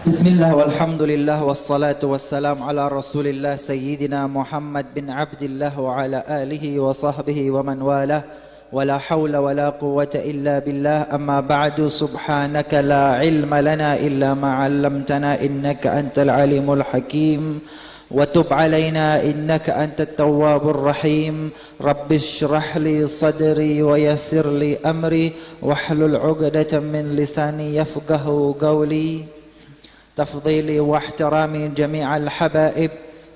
Bismillah walhamdulillah wassalatu wassalam ala rasulillah sayyidina Muhammad bin Abdillah wa ala alihi wa sahbihi wa man walah wa la hawla wa la quwwata illa billah amma ba'du subhanaka la ilma lana illa ma 'allamtana innaka antal alimul hakim wa tub alaina innaka antat tawwabur rahim rabbi shrah li sadri wa yassir li amri wahlul 'uqdatam min lisani yafqahu qawli تفضيلي واحترامي جميع الحبائب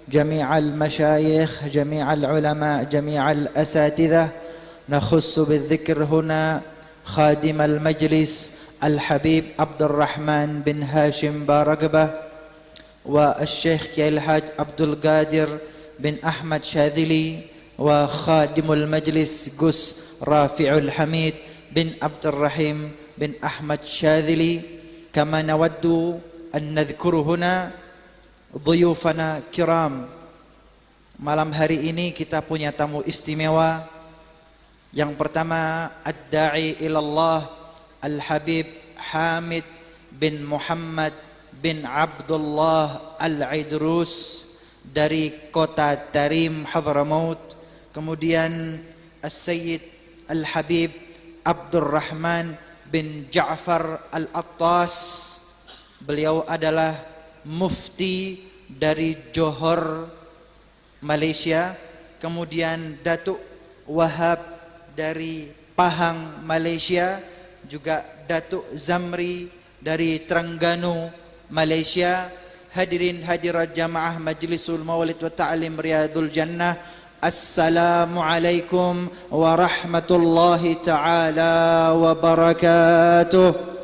جميع المشايخ جميع العلماء جميع الأساتذة نخص بالذكر هنا خادم المجلس الحبيب عبد الرحمن بن هاشم بارقبة والشيخ الحاج عبد القادر بن أحمد شاذلي وخادم المجلس قس رافع الحميد بن عبد الرحيم بن أحمد شاذلي كما نود أن نذكر هنا ضيوفنا kiram. Malam hari ini kita punya tamu istimewa. Yang pertama ad-da'i ilallah Al-Habib Hamid bin Muhammad bin Abdullah Al-Idrus dari kota Tarim Hadramaut. Kemudian As-Sayyid Al-Habib Abdurrahman bin Ja'far Al-Attas. Beliau adalah mufti dari Johor, Malaysia. Kemudian Datuk Wahab dari Pahang, Malaysia. Juga Datuk Zamri dari Terengganu, Malaysia. Hadirin hadirat jamaah Majlisul Maulid wa Ta'lim Riyadul Jannah, Assalamualaikum warahmatullahi ta'ala wabarakatuh.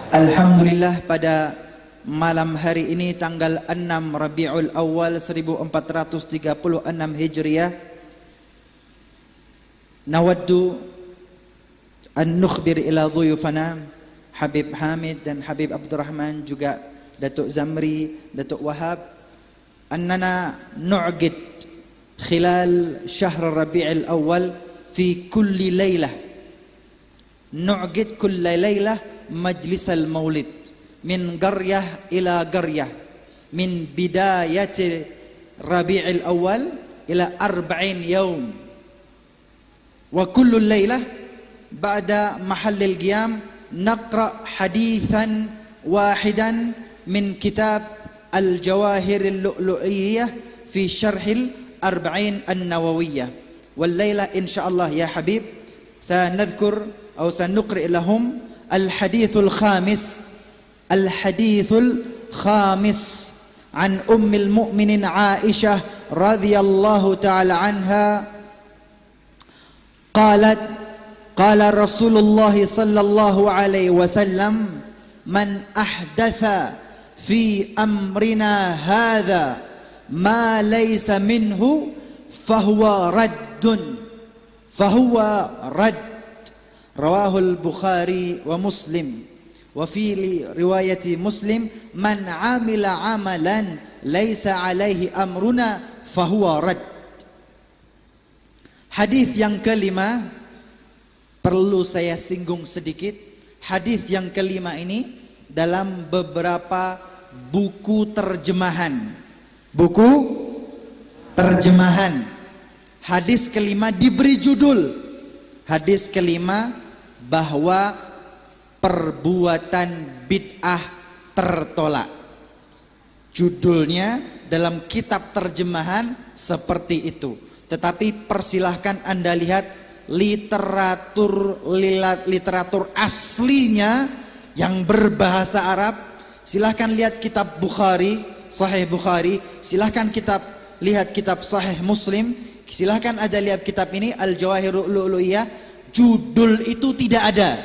Alhamdulillah, pada malam hari ini tanggal 6 Rabiul Awal 1436 Hijriah, nawaddu an nukhbir ila dhuyufana Habib Hamid dan Habib Abdurrahman, juga Datuk Zamri, Datuk Wahab, annana nu'qid khilal syahr Rabiul Awal fi kulli laylah, nu'qid kulli laylah majlis al-maulid min qaryah ila qaryah min bidayati Rabi'il Awal ila 40 yawm wa kullu laylah ba'da mahall al-qiyam naqra hadithan wahidan min kitab al-jawahir al-lu'lu'iyyah fi syarh al-40 an-nawawiyyah. wal layla insyaallah ya habib sanadhkur atau sanuqri lahum الحديث الخامس عن أم المؤمنين عائشة رضي الله تعالى عنها قالت قال رسول الله صلى الله عليه وسلم من أحدث في أمرنا هذا ما ليس منه فهو رد Rawahul Bukhari wa Muslim. Wa fi riwayati Muslim man amila amalan laisa alaihi amruna fahuwa rad. Hadis yang kelima perlu saya singgung sedikit. Hadis yang kelima ini dalam beberapa buku terjemahan. Buku terjemahan. Hadis kelima diberi judul. Hadis kelima bahwa perbuatan bid'ah tertolak. Judulnya dalam kitab terjemahan seperti itu. Tetapi persilahkan Anda lihat literatur aslinya yang berbahasa Arab. Silahkan lihat kitab Bukhari, Sahih Bukhari. Silahkan lihat kitab Sahih Muslim. Silahkan Anda lihat kitab ini Al-Jawahirul Lu'lu'iyyah. Judul itu tidak ada.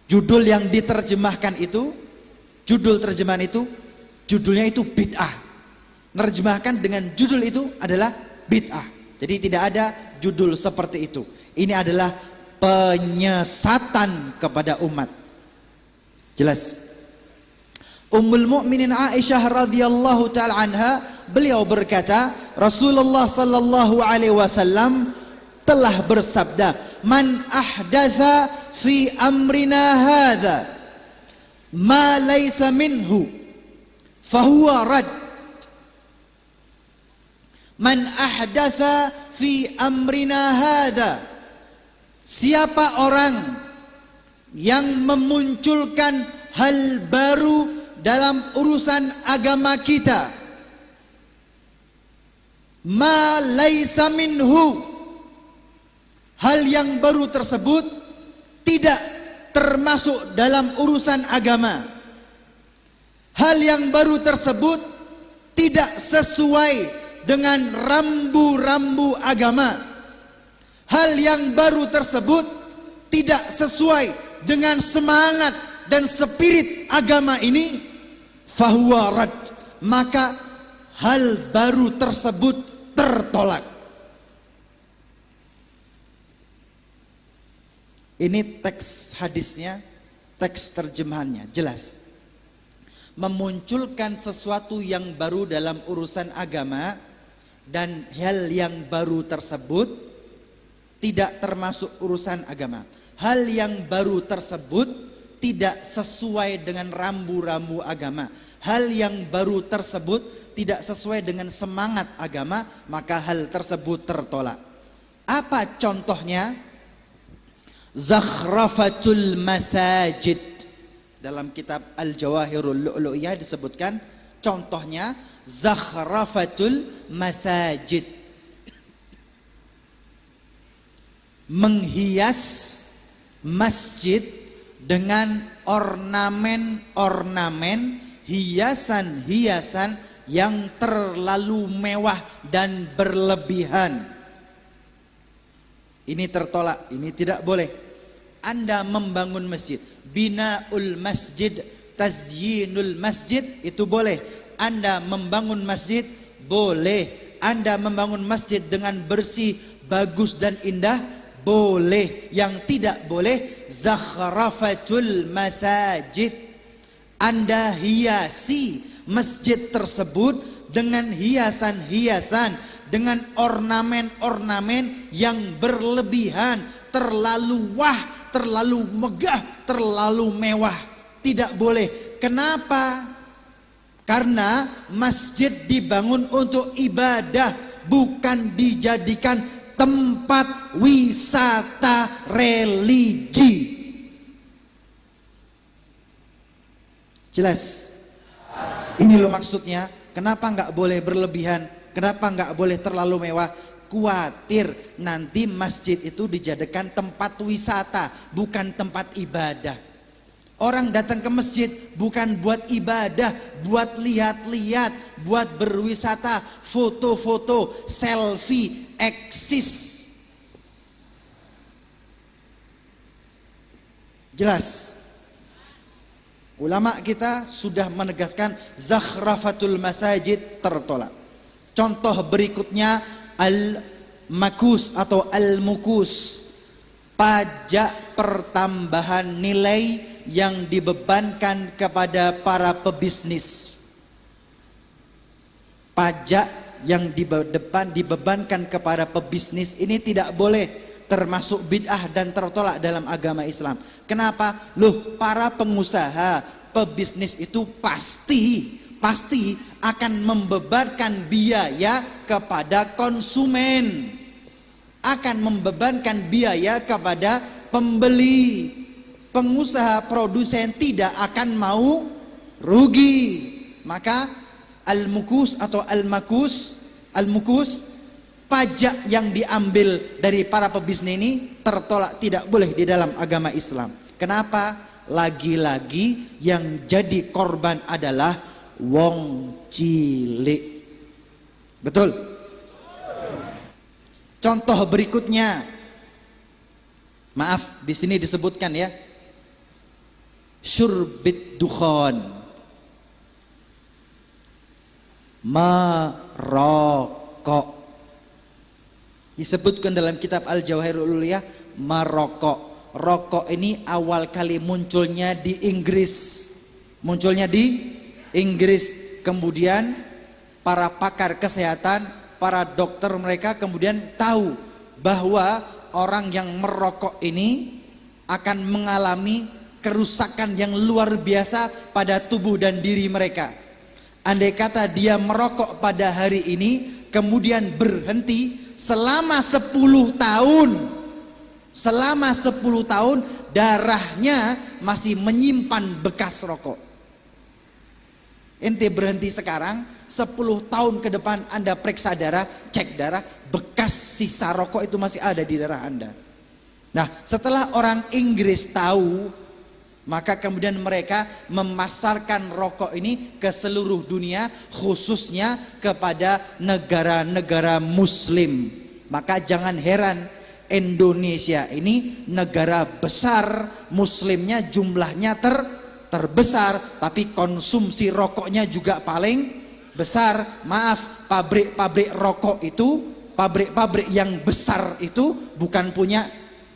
Judul yang diterjemahkan itu, judul terjemahan itu, judulnya itu bid'ah. Menerjemahkan dengan judul itu adalah bid'ah. Jadi tidak ada judul seperti itu. Ini adalah penyesatan kepada umat. Jelas. Ummul Mukminin Aisyah radhiyallahu taala anha, beliau berkata, Rasulullah sallallahu alaihi wasallam telah bersabda, man ahdatha fi amrina hadza ma laysa minhu fahuwa rad. Man ahdatha fi amrina hadza, siapa orang yang memunculkan hal baru dalam urusan agama kita, ma laisa minhu, hal yang baru tersebut tidak termasuk dalam urusan agama, hal yang baru tersebut tidak sesuai dengan rambu-rambu agama, hal yang baru tersebut tidak sesuai dengan semangat dan spirit agama ini, fahuwa rad, maka hal baru tersebut tertolak. Ini teks hadisnya, teks terjemahannya jelas. Memunculkan sesuatu yang baru dalam urusan agama dan hal yang baru tersebut tidak termasuk urusan agama. Hal yang baru tersebut tidak sesuai dengan rambu-rambu agama. Hal yang baru tersebut tidak sesuai dengan semangat agama, maka hal tersebut tertolak. Apa contohnya? Zakhrafatul masajid. Dalam kitab Al-Jawahirul Lu'lu'iyah disebutkan contohnya zakhrafatul masajid, menghias masjid dengan ornamen-ornamen, hiasan-hiasan yang terlalu mewah dan berlebihan. Ini tertolak, ini tidak boleh. Anda membangun masjid, binaul masjid, tazyinul masjid, itu boleh. Anda membangun masjid boleh. Anda membangun masjid dengan bersih, bagus dan indah boleh. Yang tidak boleh zakhrafatul masajid. Anda hiasi masjid tersebut dengan hiasan-hiasan, dengan ornamen-ornamen yang berlebihan, terlalu wah, terlalu megah, terlalu mewah. Tidak boleh. Kenapa? Karena masjid dibangun untuk ibadah, bukan dijadikan tempat wisata religi. Jelas? Ini loh maksudnya. Kenapa nggak boleh berlebihan? Kenapa nggak boleh terlalu mewah? Kuatir nanti masjid itu dijadikan tempat wisata, bukan tempat ibadah. Orang datang ke masjid bukan buat ibadah, buat lihat-lihat, buat berwisata, foto-foto, selfie, eksis. Jelas? Ulama kita sudah menegaskan zakhrafatul masajid tertolak. Contoh berikutnya al-makus atau al-mukus, pajak pertambahan nilai yang dibebankan kepada para pebisnis. Pajak yang dibebankan kepada pebisnis ini tidak boleh, termasuk bid'ah dan tertolak dalam agama Islam. Kenapa? Loh, para pengusaha, pebisnis itu pasti akan membebankan biaya kepada konsumen, akan membebankan biaya kepada pembeli. Pengusaha produsen tidak akan mau rugi. Maka al-mukus atau al-mukus, pajak yang diambil dari para pebisnis ini tertolak, tidak boleh di dalam agama Islam. Kenapa? Lagi-lagi yang jadi korban adalah wong cilik. Betul? Contoh berikutnya, maaf di sini disebutkan ya, syurbit dukhan, merokok. Disebutkan dalam kitab Al-Jawahirul Lu'lu'iyah, merokok. Rokok ini awal kali munculnya di Inggris. Kemudian para pakar kesehatan, para dokter mereka kemudian tahu bahwa orang yang merokok ini akan mengalami kerusakan yang luar biasa pada tubuh dan diri mereka. Andai kata dia merokok pada hari ini, kemudian berhenti selama 10 tahun. Selama 10 tahun darahnya masih menyimpan bekas rokok. Ente berhenti sekarang, 10 tahun ke depan Anda periksa darah, cek darah, bekas sisa rokok itu masih ada di darah Anda. Nah, setelah orang Inggris tahu, maka kemudian mereka memasarkan rokok ini ke seluruh dunia, khususnya kepada negara-negara Muslim. Maka jangan heran Indonesia ini negara besar, Muslimnya jumlahnya terbesar, tapi konsumsi rokoknya juga paling besar. Maaf, pabrik-pabrik rokok itu, pabrik-pabrik yang besar itu bukan punya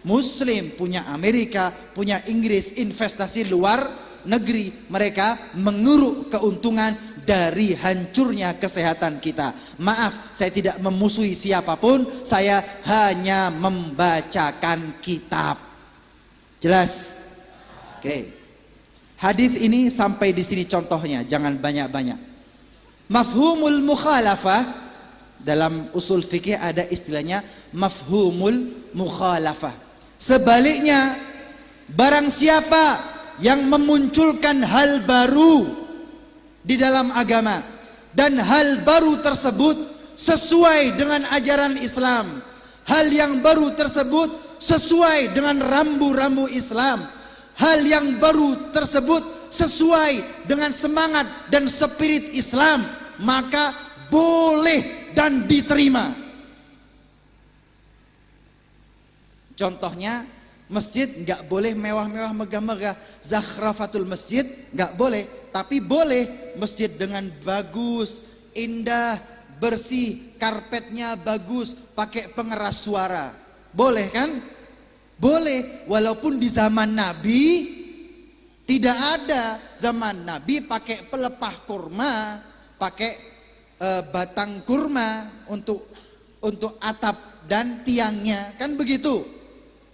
Muslim, punya Amerika, punya Inggris, investasi luar negeri. Mereka menguruk keuntungan dari hancurnya kesehatan kita. Maaf, saya tidak memusuhi siapapun, saya hanya membacakan kitab. Jelas? Oke. Hadis ini sampai di sini contohnya, jangan banyak-banyak. Mafhumul mukhalafah, dalam usul fikih ada istilahnya mafhumul mukhalafah. Sebaliknya, barang siapa yang memunculkan hal baru di dalam agama dan hal baru tersebut sesuai dengan ajaran Islam, hal yang baru tersebut sesuai dengan rambu-rambu Islam, hal yang baru tersebut sesuai dengan semangat dan spirit Islam, maka boleh dan diterima. Contohnya, masjid nggak boleh mewah-mewah, megah-megah, zakhrafatul masjid nggak boleh, tapi boleh masjid dengan bagus, indah, bersih, karpetnya bagus, pakai pengeras suara. Boleh kan? Boleh, walaupun di zaman Nabi tidak ada. Zaman Nabi pakai pelepah kurma, pakai batang kurma untuk atap dan tiangnya, kan begitu.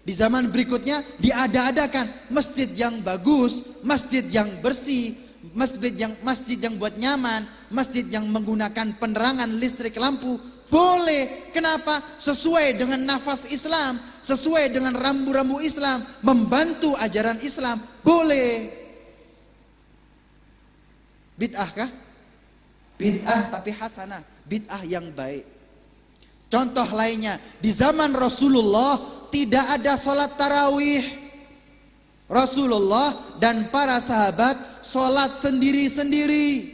Di zaman berikutnya diada-adakan masjid yang bagus, masjid yang bersih, masjid yang buat nyaman, masjid yang menggunakan penerangan listrik lampu. Boleh. Kenapa? Sesuai dengan nafas Islam, sesuai dengan rambu-rambu Islam, membantu ajaran Islam. Boleh. Bid'ah kah? Bid'ah tapi hasanah, bid'ah yang baik. Contoh lainnya, di zaman Rasulullah tidak ada sholat tarawih. Rasulullah dan para sahabat sholat sendiri-sendiri.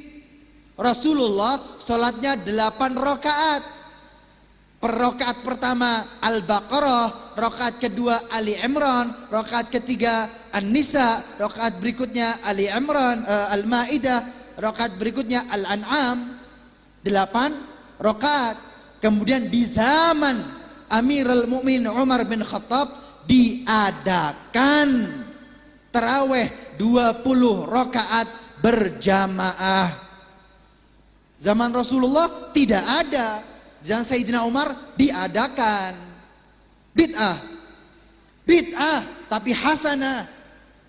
Rasulullah sholatnya 8 rakaat. Per rakaat pertama Al-Baqarah, rakaat kedua Ali Imran, rakaat ketiga An-Nisa, rakaat berikutnya Ali Imran, Al-Maidah, rakaat berikutnya Al-An'am. 8 rakaat. Kemudian di zaman Amirul Mukminin Umar bin Khattab diadakan tarawih 20 rakaat berjamaah. Zaman Rasulullah tidak ada. Zaman Sayyidina Umar diadakan. Bid'ah. Bid'ah tapi hasanah.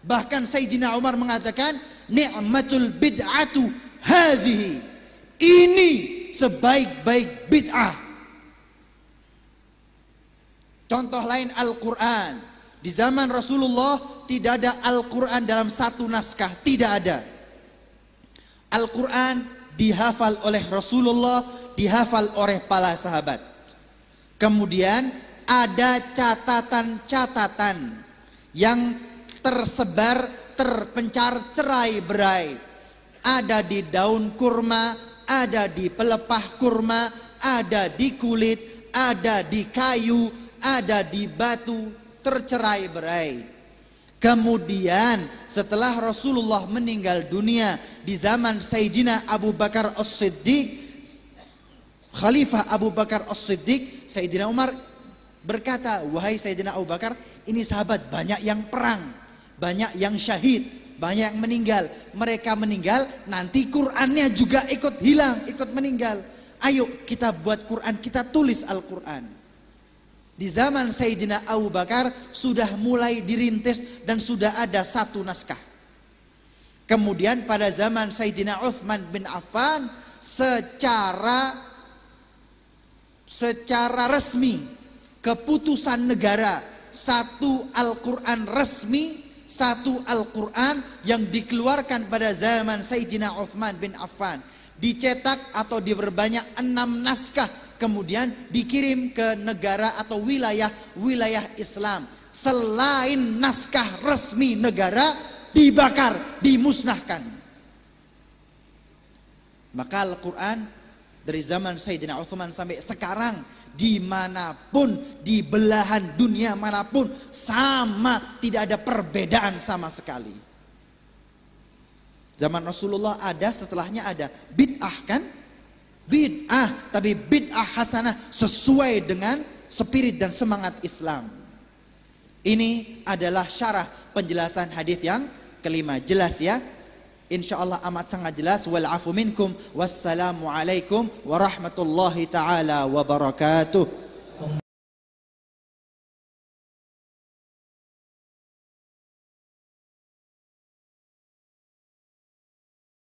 Bahkan Sayyidina Umar mengatakan ni'matul bid'atu hadhihi. Ini sebaik-baik bid'ah. Contoh lain Al-Quran. Di zaman Rasulullah tidak ada Al-Quran dalam satu naskah, tidak ada. Al-Quran dihafal oleh Rasulullah, dihafal oleh para sahabat. Kemudian ada catatan-catatan yang tersebar, terpencar cerai-berai. Ada di daun kurma, ada di pelepah kurma, ada di kulit, ada di kayu, ada di batu, tercerai-berai. Kemudian setelah Rasulullah meninggal dunia di zaman Sayyidina Abu Bakar As-Siddiq, Khalifah Abu Bakar As-Siddiq, Sayyidina Umar berkata, wahai Sayyidina Abu Bakar, ini sahabat banyak yang perang, banyak yang syahid, banyak yang meninggal. Mereka meninggal, nanti Qur'annya juga ikut hilang, ikut meninggal. Ayo kita buat Qur'an, kita tulis Al-Qur'an. Di zaman Sayyidina Abu Bakar sudah mulai dirintis dan sudah ada satu naskah. Kemudian pada zaman Sayyidina Utsman bin Affan secara resmi keputusan negara, satu Al-Quran resmi, satu Al-Quran yang dikeluarkan pada zaman Sayyidina Utsman bin Affan, dicetak atau diperbanyak 6 naskah, kemudian dikirim ke negara atau wilayah Islam. Selain naskah resmi negara dibakar, dimusnahkan. Maka Al-Quran dari zaman Sayyidina Utsman sampai sekarang, dimanapun, di belahan dunia manapun, sama, tidak ada perbedaan sama sekali. Zaman Rasulullah ada, setelahnya ada. Bid'ah kan? Bid'ah, tapi bid'ah hasanah sesuai dengan spirit dan semangat Islam. Ini adalah syarah penjelasan hadis yang kelima. Jelas ya? Insya Allah amat sangat jelas. Wal afu minkum. Wassalamualaikum warahmatullahi ta'ala wabarakatuh.